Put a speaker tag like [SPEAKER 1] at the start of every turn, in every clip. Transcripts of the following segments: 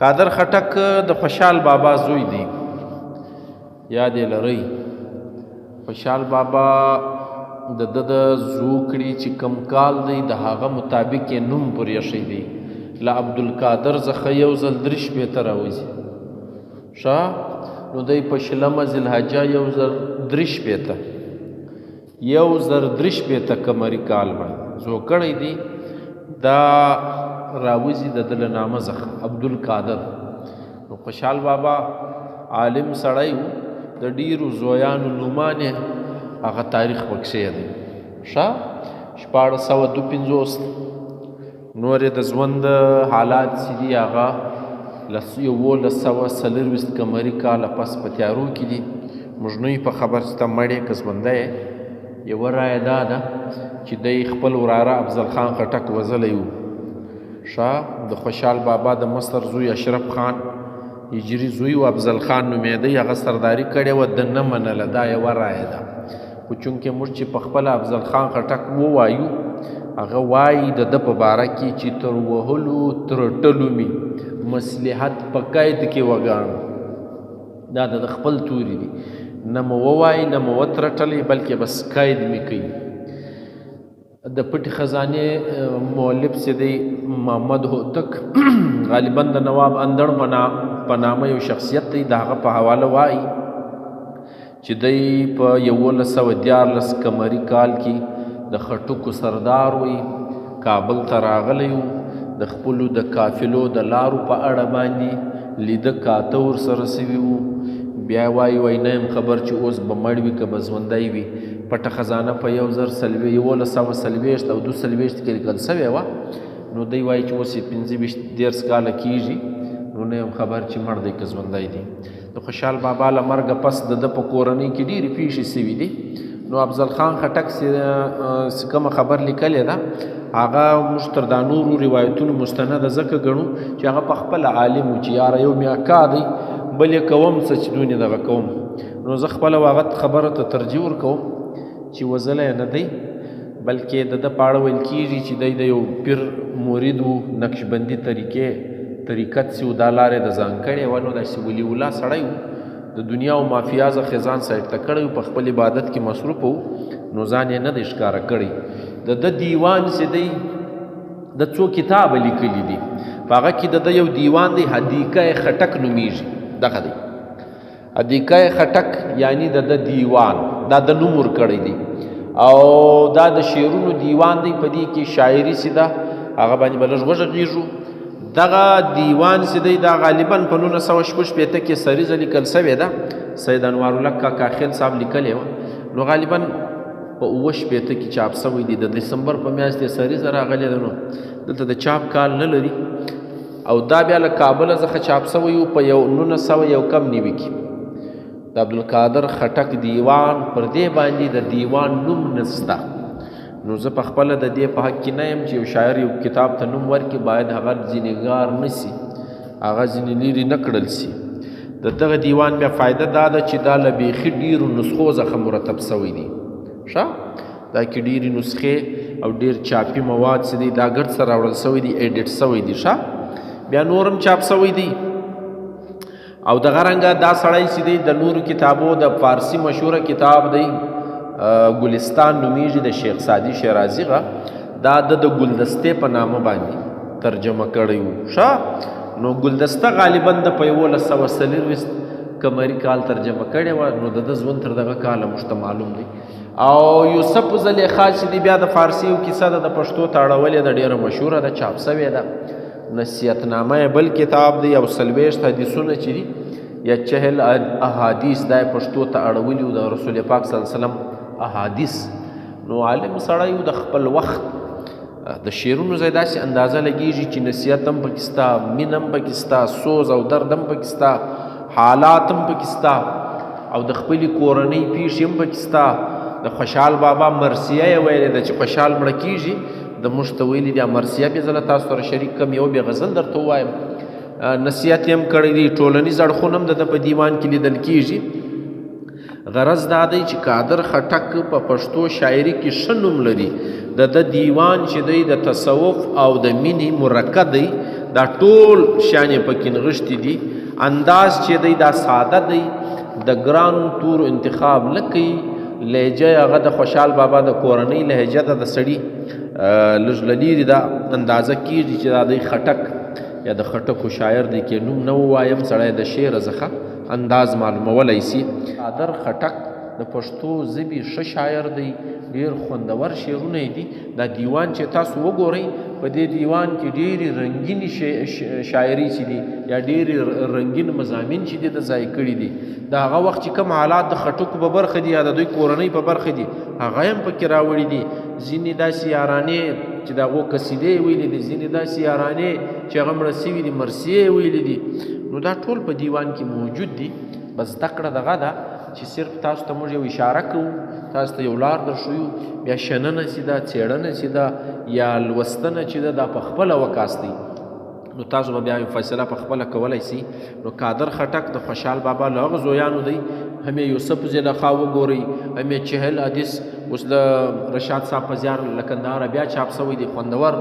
[SPEAKER 1] قادر خټک د خوشحال بابا زوی دی، یاد یې لرئ. خوشحال بابا د زوکړي چې کم کال دی د هغه مطابق یې نوم پرې ایښی دی. له عبدالقادر څخه یو ځل 3 راوځي ښه، نو دی په 20 ذوالحجه 1013 قمري کال باندې زوکړی دی. دا راوځي د له نامه څخه عبدالقادر. نو خوشحال بابا عالم سړی و، د ډیرو زویانو نومان یې هغه تاریخ پکښې دی ښه. 1452 نور یې د ژوند حالات چې دي هغه 1140 قمري کاله پس په تیارو کې دي. موږ نه یو په خبر چې ته مړې که ژوندی یې. یوه رایه دا ده چې دی خپل وراره افضل خان خټک وژلی و ښه. د خوشحال بابا د مصر زوی اشرف خان هجري زوی و افضل خان نومېدی، هغه سرداري کړې وه، د نه منله. دا یوه رایه ده. خو چونکې موږ چې په خپله افضل خان خټک ووایو، هغه وایي د ده په باره کې چې تر وهلو تر ټلو مې مصلحت په قید کې وګاڼو. دا د خپل توري دي، نه مو ووایي نه مو وترټلی، بلکې بس قید مې کوي. د پټې خزانې مؤلف چې دی محمد هوتک غالبا د نواب اندړ په نامه یو شخصیت دی، د هغه په حواله وایي چې دی په 1114 قمري کال کې د خټکو سردار وي، کابل ته راغلی و. د خپلو د قافلو د لارو په اړه باندې لیده کاته ورسره سوي وو. بیا وایي نه یم خبر چې اوس به مړ وي که به ژوندی وي. پټه خزانه په 1140 او 240 کې لیکل سوې وه. نو دی وایي چې اوس یې 15 کاله کېږي، نو نه یم خبر چې مړ دی که ژوندی دی. د خوشحال بابا له مرګه پس د ده په کورنۍ کې ډېرې پیښې سوي دي. نو افضل خان خټک چې کومه خبر لیکلې ده، هغه موږ تر دا نورو روایتونو مستنده ځکه ګڼو چې هغه په خپله عالم و چې یاره یو مې اکا دی، بل یې کوم څه چې دونې دغه کوم. نو زه خپله هغه خبره ته ترجیح ورکوم چې وژلی نه دی، بلکې د ده په اړه ویل کېږي چې دی د یو پیر مرید و، نقشبندي طریقت چې و دا لارې د ځان کړې وه. نو داسې ولي الله سړی و، د دنیا او مافیا څخه ځان سایډ ته کړی و، په خپل عبادت کې مصروف و، نو ځان یې نه دی ښکاره کړی. د ده دیوان چې دی د څو کتابه لیکلي دي، په هغه کې د ده یو دیوان دی حدیقه خټک نومیږي. دغه دی حدیقه خټک، یعنی د ده دیوان، دا د نوم ورکړی دی. او دا د شعرونو دیوان دی، په دې کې شاعري چې ده هغه باندې به لږ وغږېږو. دغه دیوان چې دی دا غالبا په 1966 کې سریزه لیکل سوې ده، سید انوارالحق کاکا خیل صاحب لیکلې وه. نو غالبا په 1968 کې چاپ سوی دی. د دسمبر په میاشت یې سریزه راغلې ده. نو دلته د چاپ کال نه لري. او دا بیا له کابله څخه چاپ سوی و په 1991 کې. د عبدالقادر خټک دیوان پر دې باندې د دیوان نوم نسته. نو زه په خپله د دې په حق کې نه یم چې یو شاعر یو کتاب ته نوم ورکړي، باید هغه ځینېګار نه سي، هغه ځینې لرې نه کړل سي. د دغه دیوان بیا فایده دا ده چې دا له بیخي ډېرو نسخو څخه مرتب سوی دی ښه. دا کې ډېرې نسخې او ډېر چاپي مواد چې دی دا ګډ سره راوړل سوی دی، ایډیټ سوی دی ښه. بیا نور هم چاپ سوی دی. او دغه رنګه دا سړی چې دی د نورو کتابو د فارسي مشهوره کتاب دی ګلستان نومیږي، د شیخ سعدي شیرازي غه، دا د ګلدستې په نامه باندې ترجمه کړی و ښه. نو ګلدسته غالبا د په 1140 قمري کال ترجمه کړې وه. نو د ده ژوند تر دغه کاله موږ ته معلوم دی. او یوسف زلیخا چې دی بیا د فارسي یو کیسه ده د پښتو ته اړولې ده، ډېره مشهوره ده، چاپ سوې ده. نصیحتنامه بل کتاب دی، او 40 حدیثونه چې دي یا 40 احادیث دا پښتو ته اړولي و، د رسول پاک صلی الله علیه وسلم احادیث. نو عالم سړی و، د خپل وخت د شعرونو ځای داسې اندازه لګېږي چې نصیحت هم پکې سته، مینه هم پکې سته، سوز او درد هم پکې سته، حالات هم پکې سته، او د خپلې کورنۍ پیښې هم پکې سته. د خوشحال بابا مرثیه یې ویلې ده چې خوشحال مړه کېږي، د موږ ته ویلي دي مرثیه بیا زه له تاسو سره شریک کړم، یو بیا غزل درته ووایم. نصیحت یې هم کړی دی، ټولنیز اړخونه هم د ده په دیوان کې لیدل کېږي. غرض دا دی چې قادر خټک په پښتو شاعري کې ښه نوم لري. د دیوان چې دی د تصوف او د مینې مرکه دی، دا ټول شان یې پکې نغښتي دي. انداز چې دی دا ساده دی، د ګرانو تورو انتخاب نه کوي. لهجه هغه د خوشحال بابا د کورنۍ لهجه ده، د سړي لږ له لرې دا اندازه کېږي چې دا دی خټک یا د خټکو شاعر دی. کې نوم نه ووایم، سړی د شعر څخه انداز معلومولی سي. قادر خټک د پښتو ژبې ښه شاعر دی، ډېر خوندور شعرونه دي. دا دیوان چې تاسو وګورئ، په دې دیوان کې ډېرې رنګینې شاعري چې دي یا ډېرې رنګین مضامین چې دي د ځای کړي دي. د هغه وخت چې کوم حالات د خټکو په برخه دي یا د دوی کورنۍ په برخه دي، هغه هم پکې راوړي دي. ځینې داسې یارانې چې د هغو قصیدې یې ویلي دي، ځینې داسې یارانې چې هغه مړه سوي دي، مرثیې یې ویلي دي. نو دا ټول په دیوان کې موجود دي. بس زده کړه دغه ده چې صرف تاسو ته موږ یو اشاره کوو، تاسو ته یو لار درښیو، بیا شننه چې ده، څېړنه چې ده، یا لوستنه چې ده، دا په خپله وکاستئ. نو تاسو به بیا فیصله په خپله کولی سئ. نو قادر خټک د خوشحال بابا له هغه زویانو دی. هم یې یوسف زلیخا وګورئ، هم یې چهل حدیث اوس د رشاد صاحب په زیار له کندهاره بیا چاپ سوی دی، خوندور.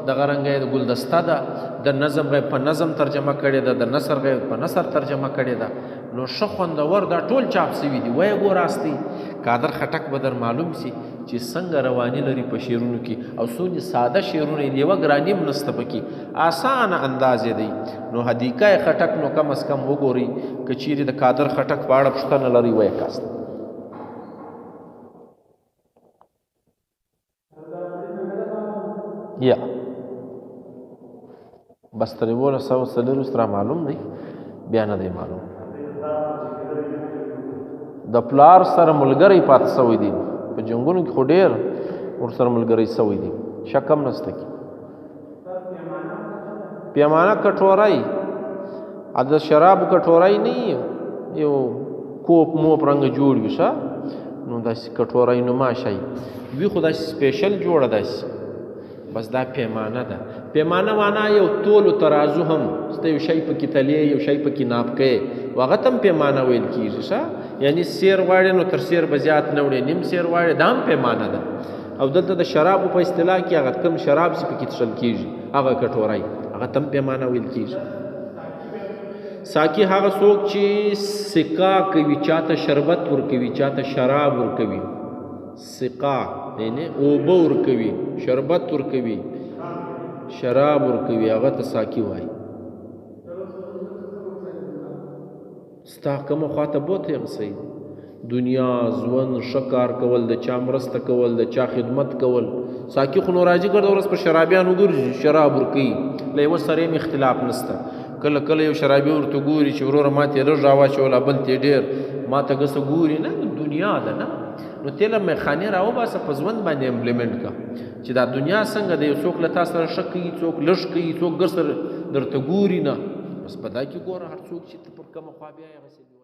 [SPEAKER 1] دغه رنګه یې د ګلدسته ده، د نظم غیب په نظم ترجمه کړې ده، د نثر غیب په نثر ترجمه کړې ده. نو ښه خوندور دا ټول چاپ سوي دي. ویې ګوراستئ، قادر خټک به در معلوم سي چې څنګه رواني لري په شعرونو کې، او څومره ساده شعرونه دي، یوه ګراني هم نسته پکې، اسانه انداز یې دی. نو حدیقه خټک نو کم از کم وګورئ، که چیرې د قادر خټک په اړه پوښتنه لرئ ویې کاست. یا بس تر 1940 را معلوم دی، بیا نه دی معلوم. د پلار سره ملګری پاتې سوی دی، په جنګونو کې خو ډېر ورسره ملګری سوی دی، شک هم نسته کې. پیمانه کټورای د شرابو کټورای نه یو کوپ موپ رنګ جوړ وي ښه، نو داسې کټورای نماشی وي، خو داسې سپیشل جوړه داسې. بس دا پیمانه ده. پیمانه معنا یو تول و ترازو هم سته، یو شی پکې تلې، یو شی پکې ناپ کوې، هغه ته هم پیمانه ویل کېږي ښه. یعنی سیر غواړې نو تر سیر به زیات نه وړې، نیم سیر غواړې، دا هم پیمانه ده. او دلته د شرابو په اصطلاح کې هغه کم شراب چې پکې څښل کېږي، هغه کټورای، هغه ته هم پیمانه ویل کېږي. ساقي هغه څوک چې سقا کوي، چاته شربت ورکوي، چاته شراب ورکوي. سقا یعنی اوبه ورکوي، شربت ورکوي، شراب ورکوي، هغه ته ساقي وایي. ستا کومه خواته بوتې هغه صحیح دی. دنیا ژوند ښه کار کول، د چا مرسته کول، د چا خدمت کول. ساقي خو نو راځي ګرده ورځ په شرابیان وګوري، شراب ورکوي، له یوه سره یې اختلاف نسته. کله کله یو شرابي ورته ګوري چې وروره ما ته یې لږ راواچوله، بل ته یې ډېر، ما ته ګسه ګوري نه، دنیا ده نه. نو ته له میخانې راوباسه، په ژوند باندې امپلیمنټ کا چې دا دنیا څنګه ده. یو څوک له تا سره ښه کوي، څوک لږ کوي، څوک ګر سره درته ګوري نه. بس په دا کې ګوره، هر څوک چې ته پر کومه خوا بیایې هغسې